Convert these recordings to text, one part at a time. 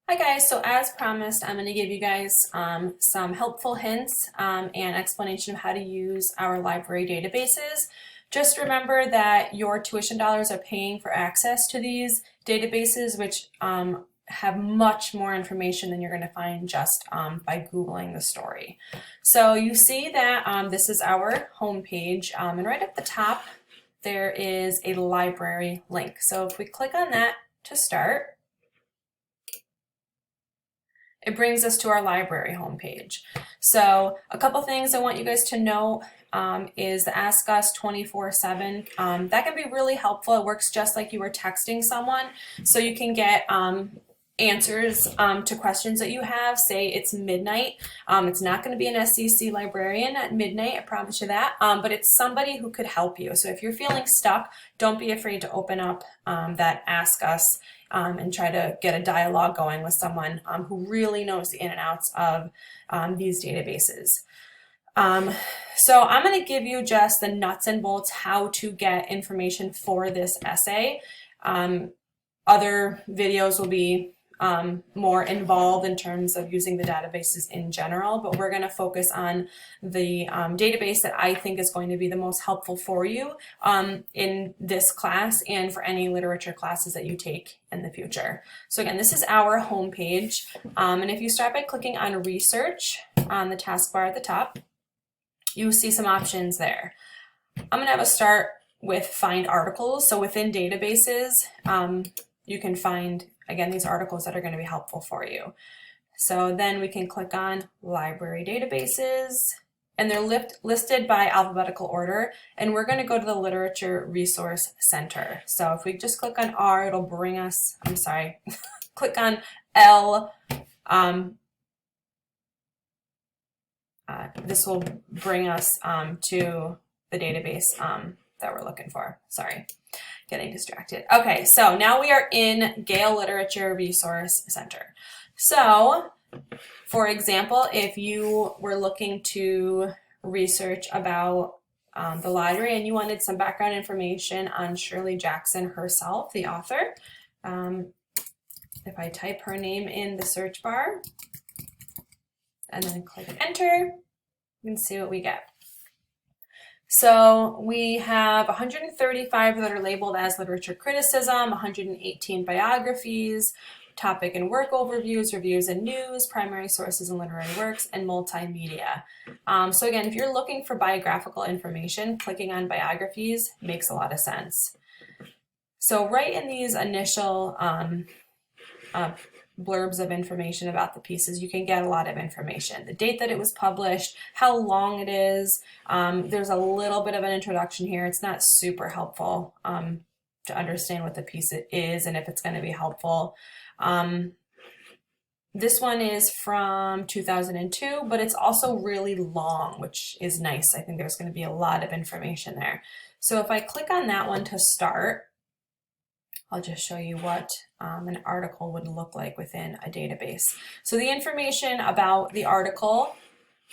Hi guys, so as promised, I'm going to give you guys some helpful hints and explanation of how to use our library databases. Just remember that your tuition dollars are paying for access to these databases, which have much more information than you're going to find just by Googling the story. So you see that this is our homepage, and right at the top there is a library link. So if we click on that to start, it brings us to our library homepage. So a couple things I want you guys to know is the Ask Us 24/7. That can be really helpful. It works just like you were texting someone. So you can get answers to questions that you have. Say it's midnight. It's not going to be an SCC librarian at midnight, I promise you that, but it's somebody who could help you. So if you're feeling stuck, don't be afraid to open up that Ask Us and try to get a dialogue going with someone who really knows the in and outs of these databases. So I'm going to give you just the nuts and bolts how to get information for this essay. Other videos will be more involved in terms of using the databases in general, but we're going to focus on the database that I think is going to be the most helpful for you in this class and for any literature classes that you take in the future. So again, this is our homepage, and if you start by clicking on research on the taskbar at the top, you see some options there. I'm going to have a start with find articles. So within databases, you can find, again, these articles that are going to be helpful for you. So then we can click on library databases, and they're listed by alphabetical order, and we're going to go to the Literature Resource Center. So if we just click on R, it'll bring us, I'm sorry, click on L. This will bring us to the database that we're looking for. Sorry, getting distracted. Okay, so now we are in Gale Literature Resource Center. So, for example, if you were looking to research about the library and you wanted some background information on Shirley Jackson herself, the author, if I type her name in the search bar and then click enter, you can see what we get. So we have 135 that are labeled as literature criticism, 118 biographies, topic and work overviews, reviews and news, primary sources and literary works, and multimedia. So again, if you're looking for biographical information, clicking on biographies makes a lot of sense. So right in these initial blurbs of information about the pieces, you can get a lot of information. The date that it was published, how long it is. There's a little bit of an introduction here. It's not super helpful to understand what the piece is and if it's going to be helpful. This one is from 2002, but it's also really long, which is nice. I think there's going to be a lot of information there. So if I click on that one to start, I'll just show you what an article would look like within a database. So the information about the article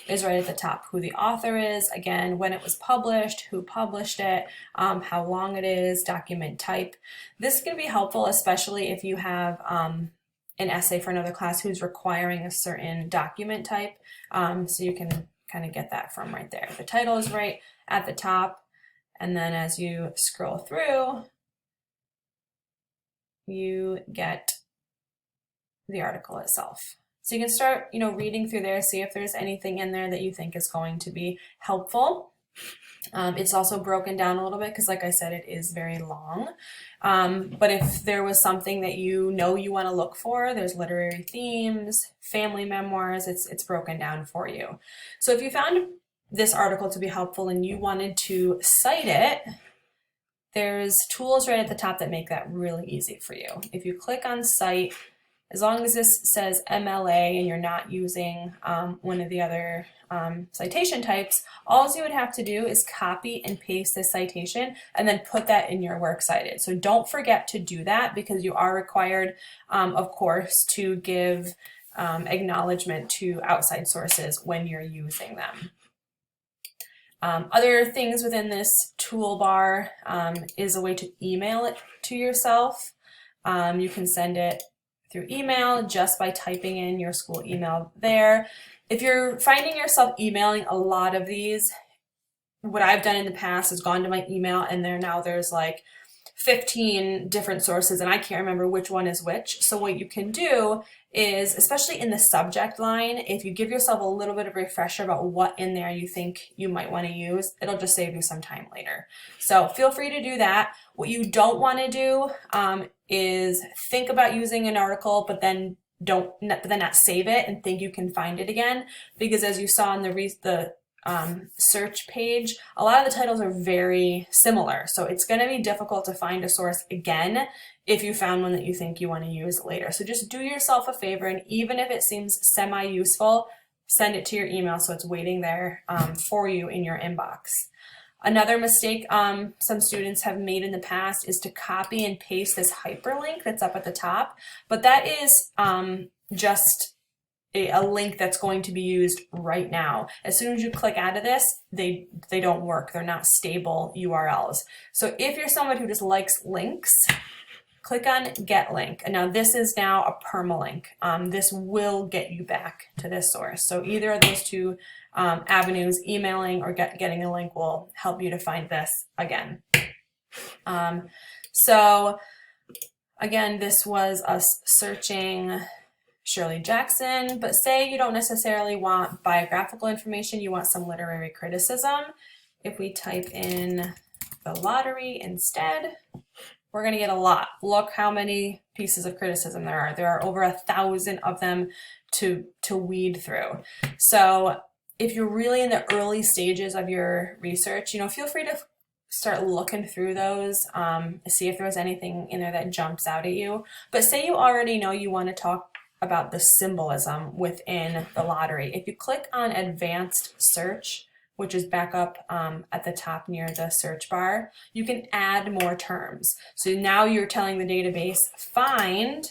is right at the top. Who the author is, again, when it was published, who published it, how long it is, document type. This can be helpful, especially if you have an essay for another class who's requiring a certain document type. So you can kind of get that from right there. The title is right at the top, and then as you scroll through, you get the article itself. So you can start, reading through there, see if there's anything in there that you think is going to be helpful. It's also broken down a little bit because, like I said, it is very long. But if there was something that you want to look for, there's literary themes, family memoirs, it's broken down for you. So if you found this article to be helpful and you wanted to cite it, there's tools right at the top that make that really easy for you. If you click on Cite, as long as this says MLA and you're not using one of the other citation types, all you would have to do is copy and paste this citation and then put that in your works cited. So don't forget to do that because you are required, of course, to give acknowledgement to outside sources when you're using them. Other things within this toolbar is a way to email it to yourself. You can send it through email just by typing in your school email there. If you're finding yourself emailing a lot of these, what I've done in the past is gone to my email and there's like 15 different sources and I can't remember which one is which. So what you can do is, especially in the subject line, if you give yourself a little bit of a refresher about what in there you think you might want to use, it'll just save you some time later. So feel free to do that. What you don't want to do is think about using an article, but then not save it and think you can find it again, because as you saw in the search page, a lot of the titles are very similar. So it's going to be difficult to find a source again if you found one that you think you want to use later. So just do yourself a favor, and even if it seems semi-useful, send it to your email so it's waiting there for you in your inbox. Another mistake some students have made in the past is to copy and paste this hyperlink that's up at the top, but that is just a link that's going to be used right now. As soon as you click out of this, they don't work. They're not stable URLs. So if you're someone who just likes links, click on Get Link. And now this is now a permalink. This will get you back to this source. So either of those two avenues, emailing or getting a link, will help you to find this again. So again, this was us searching Shirley Jackson, but say you don't necessarily want biographical information, you want some literary criticism. If we type in the lottery instead, we're going to get a lot. Look how many pieces of criticism there are. There are over 1,000 of them to weed through. So if you're really in the early stages of your research, feel free to start looking through those, see if there's anything in there that jumps out at you. But say you already know you want to talk about the symbolism within the lottery. If you click on Advanced Search, which is back up at the top near the search bar, you can add more terms. So now you're telling the database, find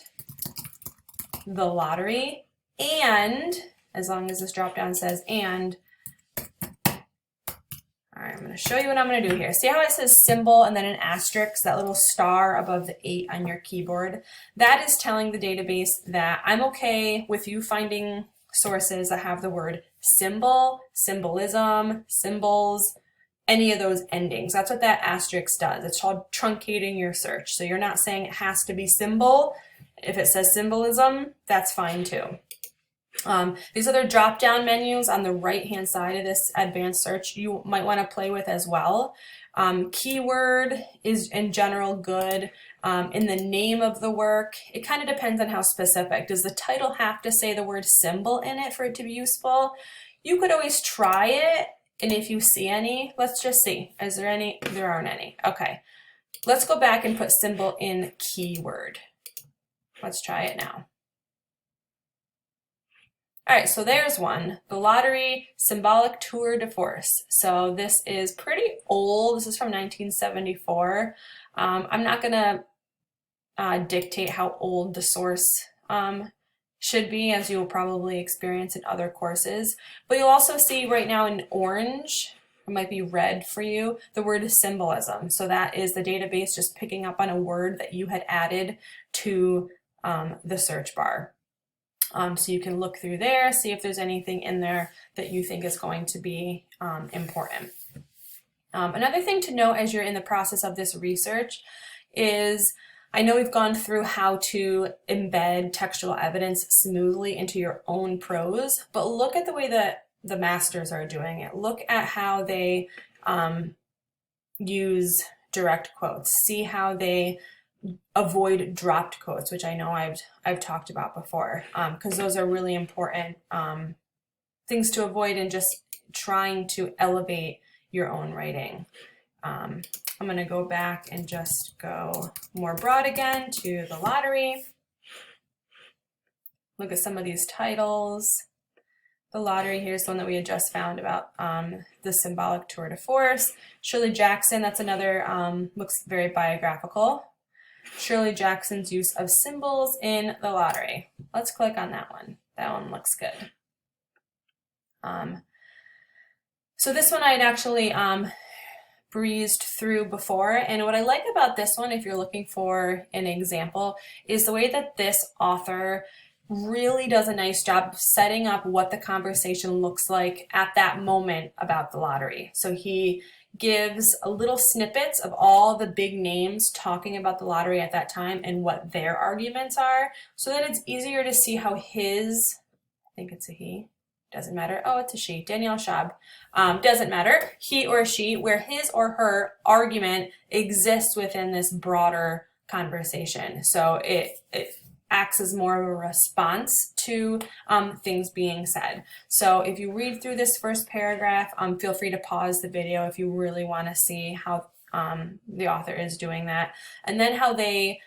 the lottery, and as long as this drop down says and, all right, I'm going to show you what I'm going to do here. See how it says symbol and then an asterisk, that little star above the 8 on your keyboard? That is telling the database that I'm okay with you finding sources that have the word symbol, symbolism, symbols, any of those endings. That's what that asterisk does. It's called truncating your search. So you're not saying it has to be symbol. If it says symbolism, that's fine too. These other drop-down menus on the right-hand side of this advanced search you might want to play with as well. Keyword is in general good. In the name of the work, it kind of depends on how specific. Does the title have to say the word symbol in it for it to be useful? You could always try it, and if you see any, let's just see. Is there any? There aren't any. Okay. Let's go back and put symbol in keyword. Let's try it now. All right, so there's one, the lottery symbolic tour de force. So this is pretty old. This is from 1974. I'm not gonna dictate how old the source should be, as you will probably experience in other courses. But you'll also see right now in orange, it might be red for you, the word symbolism. So that is the database just picking up on a word that you had added to the search bar. So you can look through there, see if there's anything in there that you think is going to be important. Another thing to note as you're in the process of this research is, I know we've gone through how to embed textual evidence smoothly into your own prose, but look at the way that the masters are doing it. Look at how they use direct quotes. See how they avoid dropped quotes, which I know I've talked about before, because those are really important things to avoid in just trying to elevate your own writing. I'm going to go back and just go more broad again to the lottery. Look at some of these titles. The lottery, here's the one that we had just found about the symbolic tour de force. Shirley Jackson, that's another, looks very biographical. Shirley Jackson's use of symbols in the lottery. Let's click on that one. That one looks good. So this one I had actually breezed through before. And what I like about this one, if you're looking for an example, is the way that this author really does a nice job of setting up what the conversation looks like at that moment about the lottery. So he gives a little snippets of all the big names talking about the lottery at that time and what their arguments are, so that it's easier to see how his, I think it's a he, doesn't matter. Oh, it's a she, Danielle Schaub. Doesn't matter, he or she, where his or her argument exists within this broader conversation. So it acts as more of a response to things being said. So if you read through this first paragraph, feel free to pause the video if you really want to see how the author is doing that, and then how they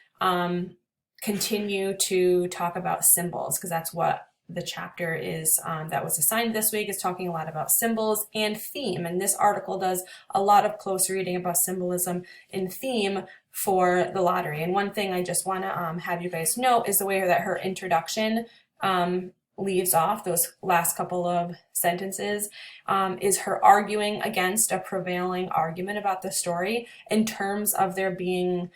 continue to talk about symbols, because that's what the chapter is that was assigned this week, is talking a lot about symbols and theme. And this article does a lot of close reading about symbolism and theme for the lottery. And one thing I just want to have you guys know is the way that her introduction leaves off, those last couple of sentences, is her arguing against a prevailing argument about the story in terms of there being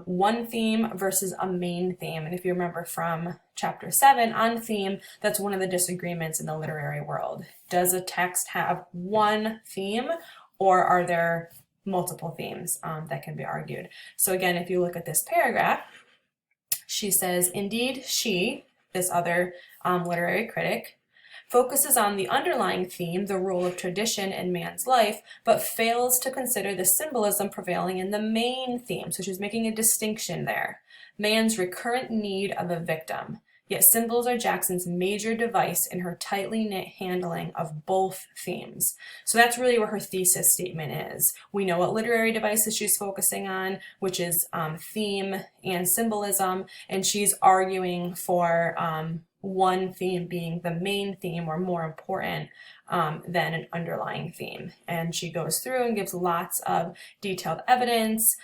one theme versus a main theme. And if you remember from chapter 7 on theme, that's one of the disagreements in the literary world. Does a text have one theme, or are there multiple themes that can be argued? So again, if you look at this paragraph, she says, indeed, she, this other literary critic, focuses on the underlying theme, the role of tradition in man's life, but fails to consider the symbolism prevailing in the main theme. So she's making a distinction there. Man's recurrent need of a victim. Yet symbols are Jackson's major device in her tightly knit handling of both themes. So that's really what her thesis statement is. We know what literary devices she's focusing on, which is theme and symbolism, and she's arguing for one theme being the main theme, or more important than an underlying theme. And she goes through and gives lots of detailed evidence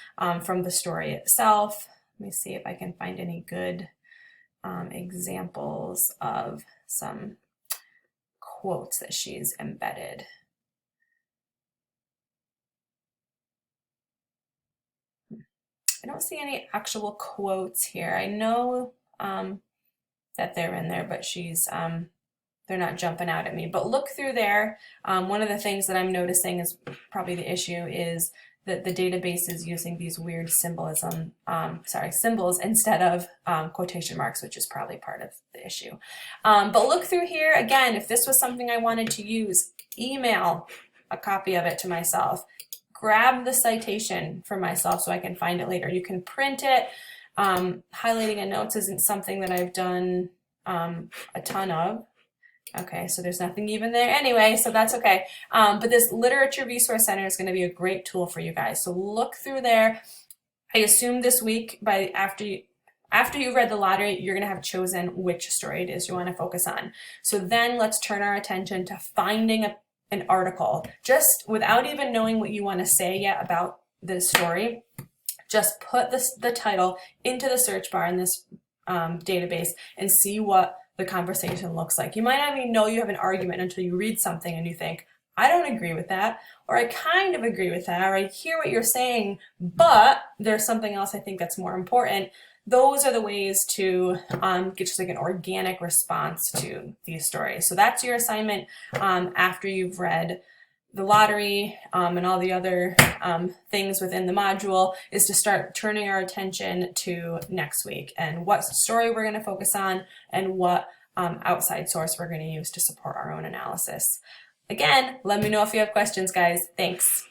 from the story itself. Let me see if I can find any good examples of some quotes that she's embedded. I don't see any actual quotes here. I know that they're in there, but she's they're not jumping out at me. But look through there. One of the things that I'm noticing is probably the issue is that the database is using these weird symbols instead of quotation marks, which is probably part of the issue. But look through here. Again, if this was something I wanted to use, email a copy of it to myself. Grab the citation for myself so I can find it later. You can print it. Highlighting in notes isn't something that I've done a ton of. Okay, so there's nothing even there anyway, so that's okay. But this Literature Resource Center is going to be a great tool for you guys. So look through there. I assume this week, after you've read the lottery, you're going to have chosen which story it is you want to focus on. So then let's turn our attention to finding an article, just without even knowing what you want to say yet about this story. Just put the title into the search bar in this database and see what the conversation looks like. You might not even know you have an argument until you read something and you think, I don't agree with that, or I kind of agree with that, or I hear what you're saying, but there's something else I think that's more important. Those are the ways to get just like an organic response to these stories. So that's your assignment after you've read the lottery and all the other things within the module, is to start turning our attention to next week and what story we're going to focus on and what outside source we're going to use to support our own analysis. Again, let me know if you have questions, guys. Thanks.